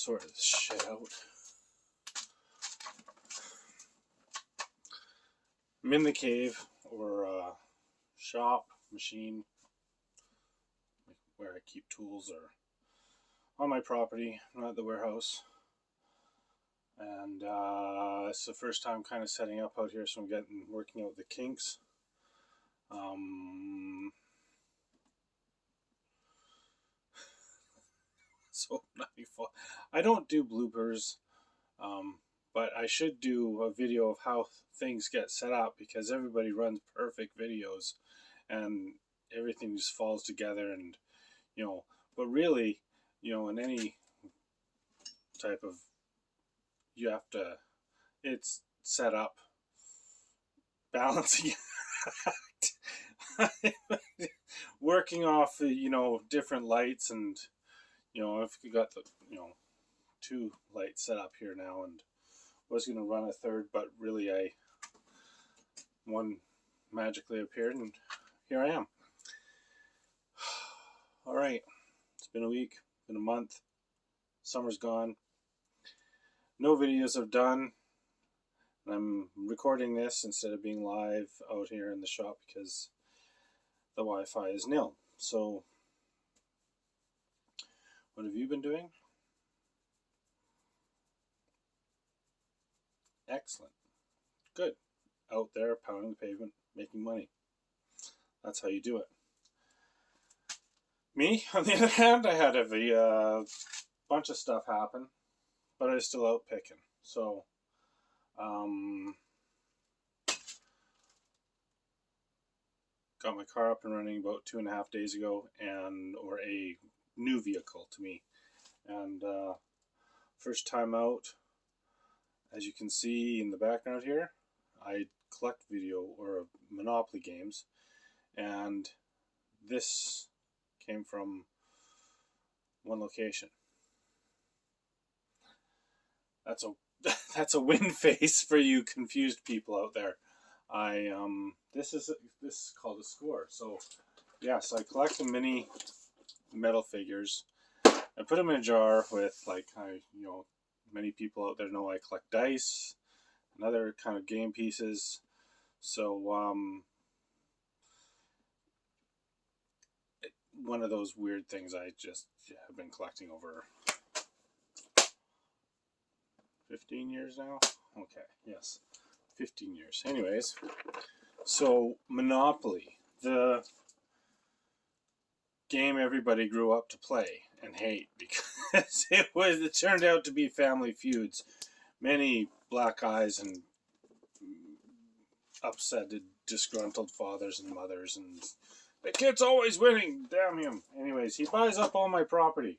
sort this shit out. I'm in the cave, or shop, machine, where I keep tools, or on my property, not at the warehouse. And it's the first time kind of setting up out here, so I'm working out the kinks. So I don't do bloopers, but I should do a video of how things get set up, because everybody runs perfect videos and everything just falls together, and but really, in any type of, you have to, it's set up, balancing act, working off different lights, and if you got the two lights set up here now, and was going to run a third, but really one magically appeared, and here I am. All right, it's been a week, been a month, summer's gone, no videos have done, and I'm recording this instead of being live out here in the shop because the Wi-Fi is nil. So what have you been doing? Excellent. Good. Out there pounding the pavement, making money. That's how you do it. Me, on the other hand, I had a bunch of stuff happen, but I was still out picking. So, got my car up and running about 2.5 days ago, or a new vehicle to me. And first time out, as you can see in the background here, I collect video or Monopoly games, and this came from one location. That's a win face for you confused people out there. This is called a score. So yes, I collect the mini metal figures. I put them in a jar with, many people out there know I collect dice and other kind of game pieces. So one of those weird things I just have been collecting over 15 years now. Okay, yes, 15 years. Anyways, so Monopoly, the game everybody grew up to play and hate, because it turned out to be family feuds, many black eyes and upset, disgruntled fathers and mothers, and the kid's always winning, damn him. Anyways, he buys up all my property.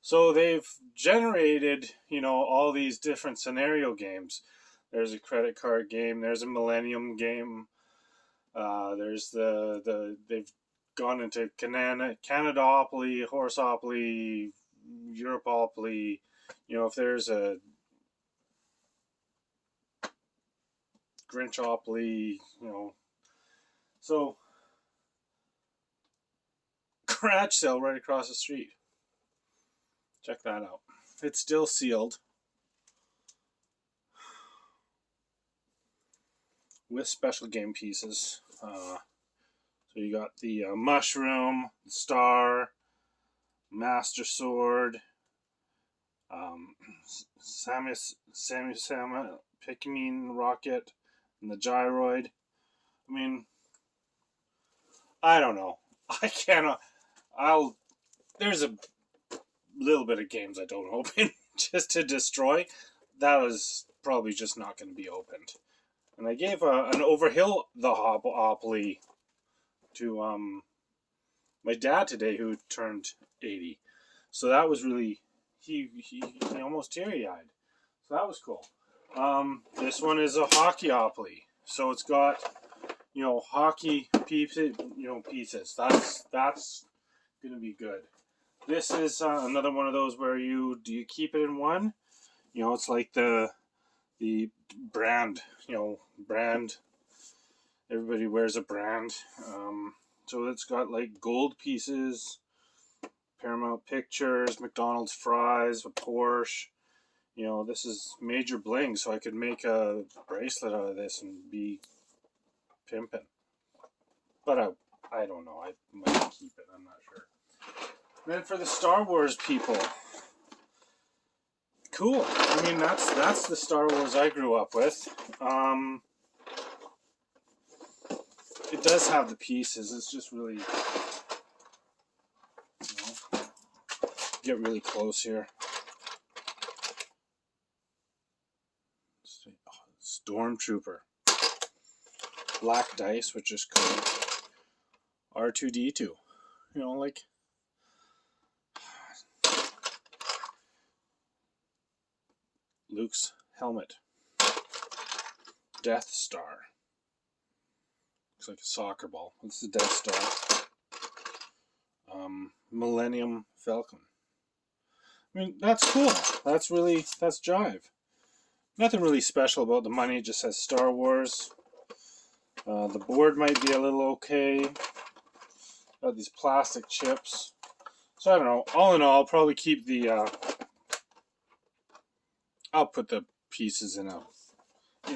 So they've generated, all these different scenario games. There's a credit card game, there's a Millennium game, there's they've gone into Canadaopoly, Horseopoly, Europopoly. If there's a Grinchopoly, so garage sale right across the street. Check that out. It's still sealed with special game pieces. So you got the mushroom, star, master sword, Samus, Pikmin rocket, and the gyroid. I mean, I don't know. I cannot. There's a little bit of games I don't open just to destroy. That was probably just not going to be opened. And I gave an Overhill the Hopopoly to my dad today, who turned 80. So that was really, he almost teary-eyed. So that was cool. This one is a Hockeyopoly. So it's got, hockey pieces, That's going to be good. This is another one of those where do you keep it in one? It's like the brand, brand. Everybody wears a brand. So it's got like gold pieces, Paramount Pictures, McDonald's fries, a Porsche. You know, this is major bling, so I could make a bracelet out of this and be pimping. But I don't know. I might keep it. I'm not sure. And then for the Star Wars people, cool. I mean, that's the Star Wars I grew up with. It does have the pieces. It's just really, get really close here. Stormtrooper. Black dice, which is cool. R2-D2. You know, like, Luke's helmet. Death Star. Looks like a soccer ball. It's the Death Star. Millennium Falcon. I mean, that's cool. That's jive. Nothing really special about the money. It just says Star Wars. The board might be a little okay. Got these plastic chips. So I don't know. All in all, I'll probably keep the. I'll put the pieces in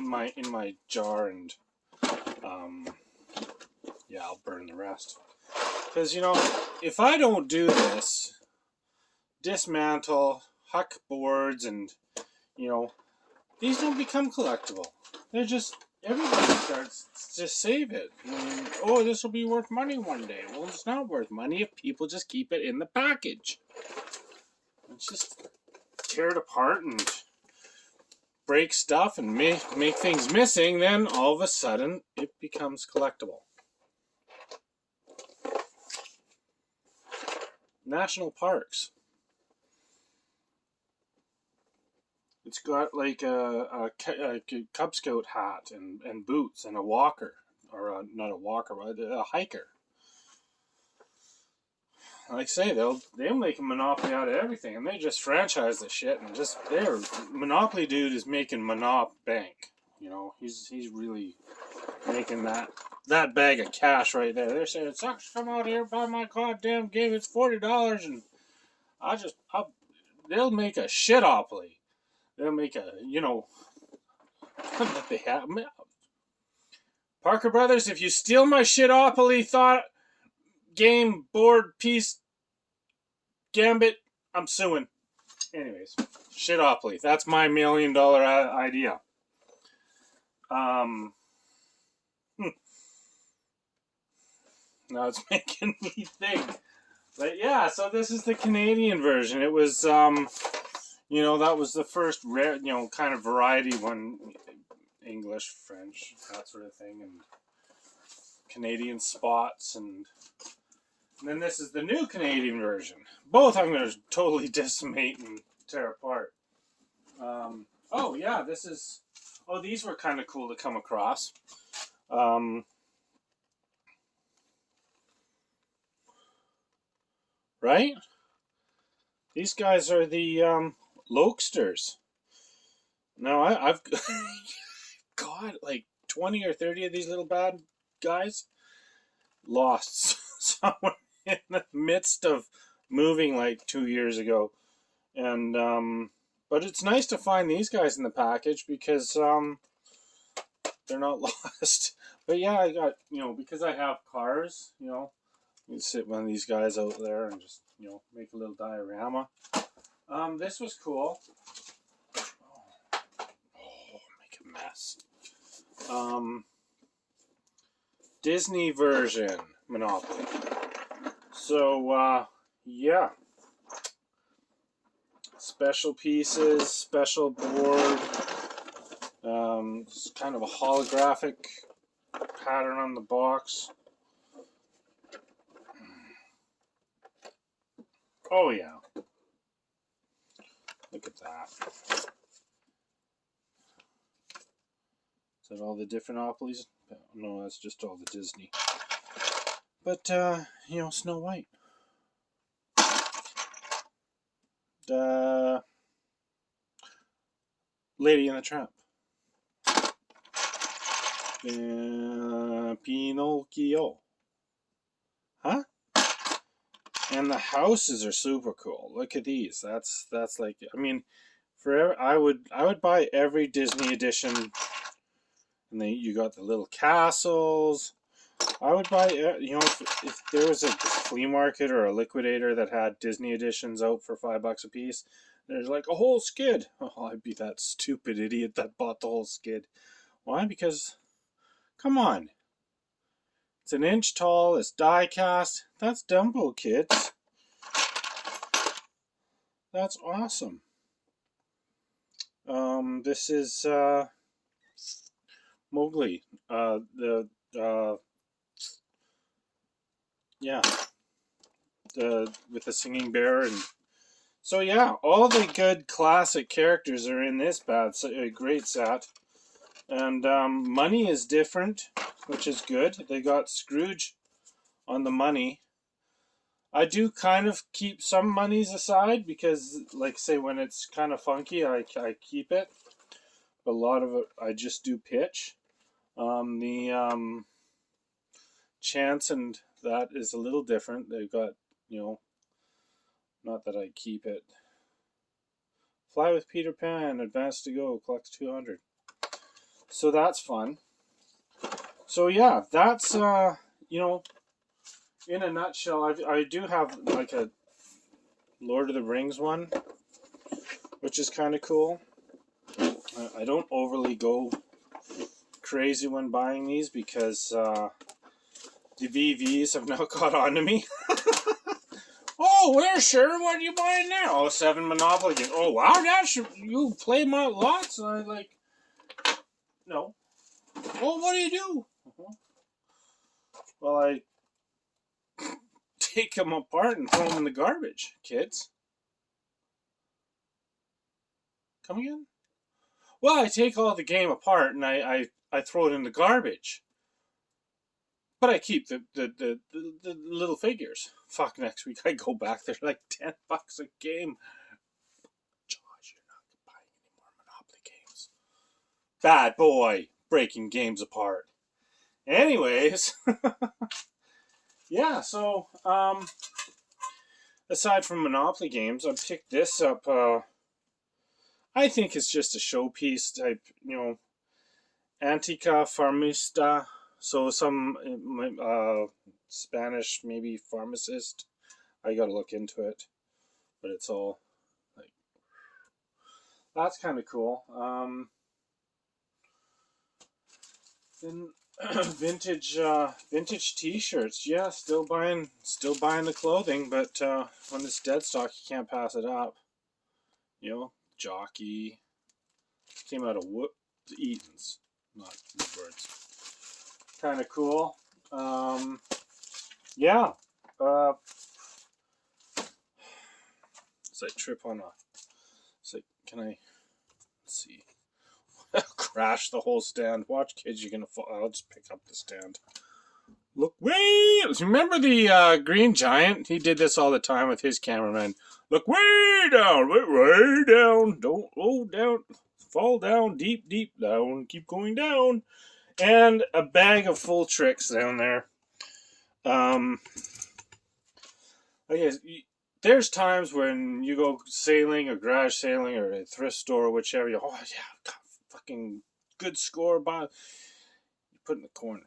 my jar, and yeah, I'll burn the rest. Because, you know, if I don't do this, dismantle, huck boards, and, you know, these don't become collectible. They're just, everybody starts to save it. And, oh, this will be worth money one day. Well, it's not worth money if people just keep it in the package. It's just tear it apart and break stuff and make things missing, then all of a sudden it becomes collectible. National parks. It's got like a Cub Scout hat and boots and a walker, or not a walker, but a hiker. Like I say, they'll make a monopoly out of everything, and they just franchise the shit, and just their Monopoly dude is making Monop bank. You know, he's really making that bag of cash right there. They're saying, it sucks to come out here, buy my goddamn game, it's $40, and they'll make a shitopoly. They'll make a, you know, that they have. Parker Brothers, if you steal my shitopoly thought game, board, piece, gambit, I'm suing. Anyways, shitopoly. That's my $1 million idea. Now it's making me think. But yeah, so this is the Canadian version. It was, you know, that was the first rare, you know, kind of variety one. English, French, that sort of thing, and Canadian spots, and then this is the new Canadian version. Both I'm going to totally decimate and tear apart. Oh yeah, this is. Oh, these were kind of cool to come across. Right? These guys are the Lokesters. Now I've got like 20 or 30 of these little bad guys lost somewhere in the midst of moving like 2 years ago, and but it's nice to find these guys in the package because they're not lost. But yeah, I got, you know, because I have cars, you know, you sit one of these guys out there and just, you know, make a little diorama. This was cool. Oh, make a mess. Disney version Monopoly. So yeah, special pieces, special board. It's kind of a holographic pattern on the box. Oh yeah, look at that. Is that all the different Monopolies? No, that's just all the Disney. But, you know, Snow White. Lady and the Tramp. Pinocchio. Huh? And the houses are super cool. Look at these. That's like, I mean, forever I would buy every Disney edition. And then you got the little castles. I would buy, if there was a flea market or a liquidator that had Disney editions out for $5 a piece, there's like a whole skid. Oh, I'd be that stupid idiot that bought the whole skid. Why? Because, come on. It's an inch tall, it's die cast. That's Dumbo, kids. That's awesome. This is Mowgli. Yeah, with the singing bear, and so yeah, all the good classic characters are in this great set, and money is different, which is good. They got Scrooge on the money. I do kind of keep some monies aside because, like, say when it's kind of funky, I keep it. But a lot of it I just do pitch. The chance and that is a little different. They've got, not that I keep it. Fly with Peter Pan, Advance to Go, collects 200. So that's fun. So yeah, that's in a nutshell. I do have like a Lord of the Rings one, which is kind of cool. I don't overly go crazy when buying these because the VVs have now caught on to me. Oh, where, sir? What are you buying now? Oh, 7 Monopoly games. Oh, wow, you play my lots? And I like, no. Well, what do you do? Well, I take them apart and throw them in the garbage, kids. Come again? Well, I take all the game apart and I throw it in the garbage. But I keep the little figures. Fuck, next week I go back. They're like $10 a game. Josh, you're not buying any more Monopoly games. Bad boy, breaking games apart. Anyways, yeah. So aside from Monopoly games, I picked this up. I think it's just a showpiece type, Antica Farmista. So some Spanish, maybe pharmacist. I gotta look into it, but it's all like, that's kind of cool. Then vintage T-shirts. Yeah, still buying the clothing, but when it's dead stock, you can't pass it up. Jockey came out of Eaton's, not Woodward's. Kind of cool. Yeah. It's like trip on a. It's like, can I? Let's see. Crash the whole stand. Watch, kids, you're gonna fall. I'll just pick up the stand. Look way. Remember the Green Giant? He did this all the time with his cameraman. Look way down, way down. Don't go down. Fall down, deep, deep down. Keep going down. And a bag of full tricks down there. I guess there's times when you go sailing or garage sailing or a thrift store or whichever. Oh yeah, God, fucking good score. You put in the corner.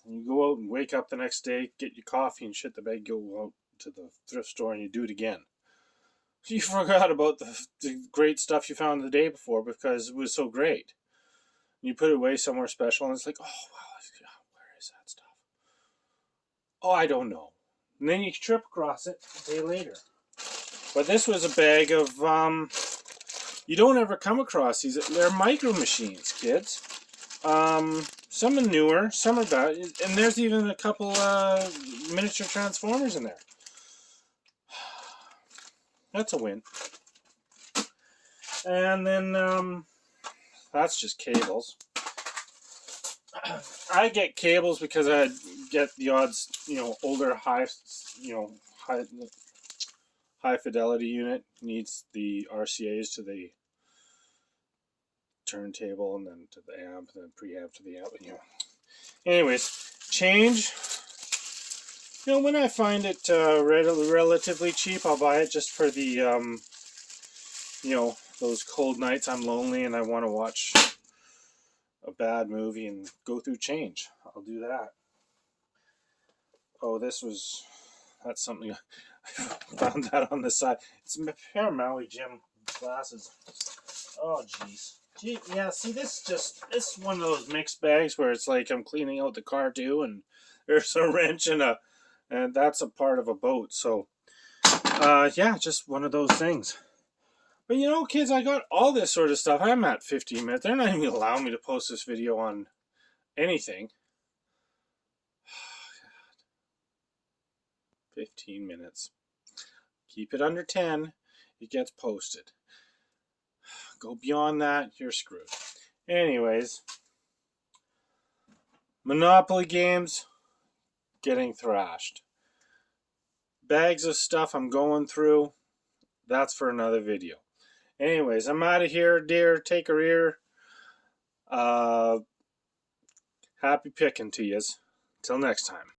And you go out and wake up the next day, get your coffee and shit the bed, go out to the thrift store and you do it again. You forgot about the great stuff you found the day before because it was so great. You put it away somewhere special and it's like, oh wow, where is that stuff? Oh, I don't know. And then you trip across it a day later. But this was a bag of you don't ever come across these. They're micro machines, kids. Some are newer, some are bad, and there's even a couple miniature transformers in there. That's a win. And then that's just cables. I get cables because I get the odds, older high fidelity unit needs the RCA's to the turntable and then to the amp and then preamp to the amp. Anyways, change. You know, when I find it relatively cheap, I'll buy it just for the, those cold nights I'm lonely and I want to watch a bad movie and go through change. I'll do that. Oh, that's something I found that on the side. It's a pair of Maui Jim glasses. Oh, jeez. Yeah, see, this is one of those mixed bags where it's like I'm cleaning out the car too, and there's a wrench and that's a part of a boat. So, yeah, just one of those things. But you know, kids, I got all this sort of stuff. I'm at 15 minutes. They're not even allowing me to post this video on anything. 15 minutes. Keep it under 10. It gets posted. Go beyond that, you're screwed. Anyways, Monopoly games, getting thrashed. Bags of stuff I'm going through, that's for another video. Anyways, I'm out of here, dear. Take her ear. Happy picking to yous. Till next time.